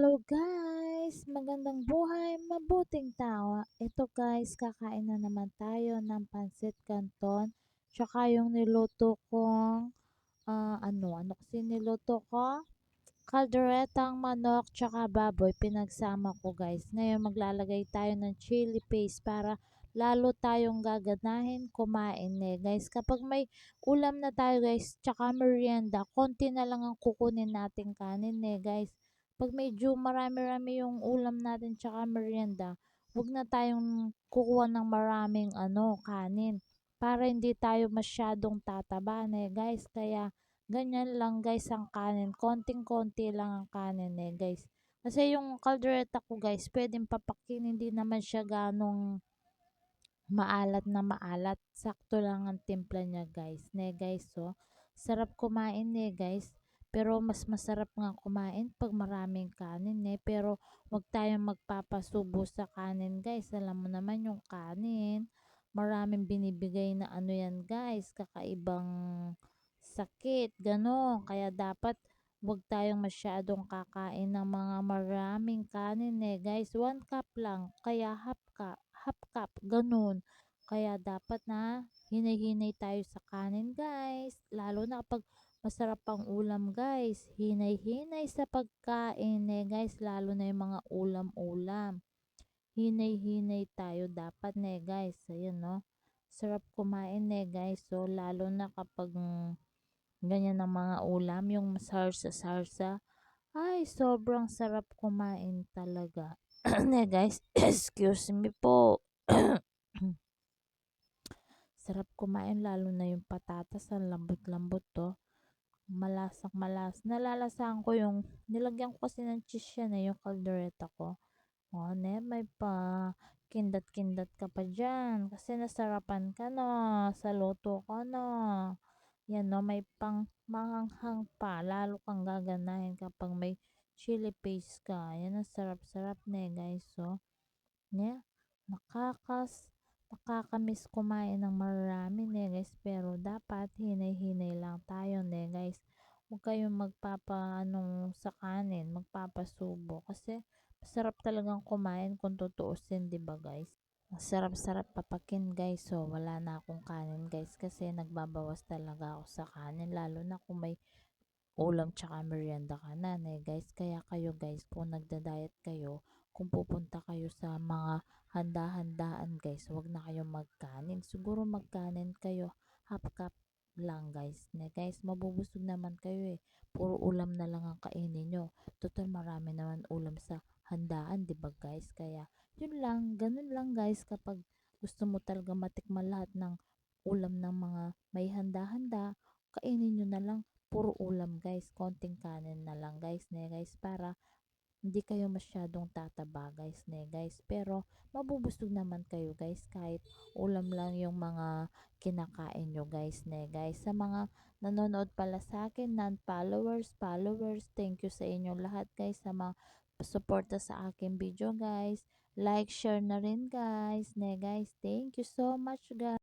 Hello guys! Magandang buhay, mabuting tawa. Ito guys, kakain na naman tayo ng pansit canton. Tsaka yung niluto kong, ano kasi niluto ko? Kalderetang manok tsaka baboy, pinagsama ko guys. Ngayon maglalagay tayo ng chili paste para lalo tayong gaganahin kumain guys. Kapag may ulam na tayo guys, tsaka merienda, konti na lang ang kukunin nating kanin guys. Pag medyo marami-rami yung ulam natin tsaka merienda, wag na tayong kukuha ng maraming kanin para hindi tayo masyadong tataba guys. Kaya ganyan lang guys ang kanin, konting-konti lang ang kanin guys. Kasi yung kaldereta ko guys, pwedeng papakin, hindi naman siya ganong maalat na maalat. Sakto lang ang timpla niya guys. Guys, so sarap kumain guys. Pero mas masarap nga kumain pag maraming kanin Pero wag tayong magpapasubo sa kanin guys. Alam mo naman yung kanin, maraming binibigay na yan guys, kakaibang sakit, gano'n. Kaya dapat wag tayong masyadong kakain ng mga maraming kanin guys. 1 cup lang, kaya half cup, gano'n. Kaya dapat na hinay-hinay tayo sa kanin guys. Lalo na kapag masarap ang ulam guys. Hinay-hinay sa pagkain guys. Lalo na yung mga ulam-ulam. Hinay-hinay tayo dapat guys. Ayun no. Sarap kumain guys. So lalo na kapag ganyan ang mga ulam, yung sarsa-sarsa. Ay, sobrang sarap kumain talaga. Guys, excuse me po. Sarap kumain lalo na yung patatas, ang lambot-lambot to. Malasak malas. Nalalasahan ko yung nilagyan ko kasi ng cheese yan yung kaldereta ko. O, may pa kindat-kindat ka pa dyan kasi nasarapan ka no sa luto ko no. Yan no, may pang manghang pa. Lalo kang gaganahin kapag may chili paste ka. Yan ang sarap-sarap guys. So, yeah, nakakamiss kumain ng marami guys. Pero dapat hinay-hinay lang tayo guys. Huwag kayong sa kanin, magpapasubo. Kasi masarap talagang kumain kung tutuusin, 'di ba guys? Ang sarap-sarap papakin guys. So, wala na akong kanin guys kasi nagbabawas talaga ako sa kanin. Lalo na kung may ulam tsaka merienda ka na guys. Kaya kayo guys, kung nagda-diet kayo, kung pupunta kayo sa mga handa-handaan guys, wag na kayong magkanin. Siguro magkanin kayo, half cup lang guys. Guys, mabubusog naman kayo Puro ulam na lang ang kainin nyo. Total marami naman ulam sa handaan, 'di ba guys? Kaya yun lang, ganun lang guys kapag gusto mo talaga matikman lahat ng ulam ng mga may handa-handa, kainin nyo na lang puro ulam guys, konting kanin na lang guys guys, para hindi kayo masyadong tataba guys guys. Pero mabubusog naman kayo guys kahit ulam lang yung mga kinakain nyo guys guys. Sa mga nanonood pala sa akin, followers, thank you sa inyo lahat guys, sa mga suporta sa aking video guys. Like, share na rin guys guys. Thank you so much guys.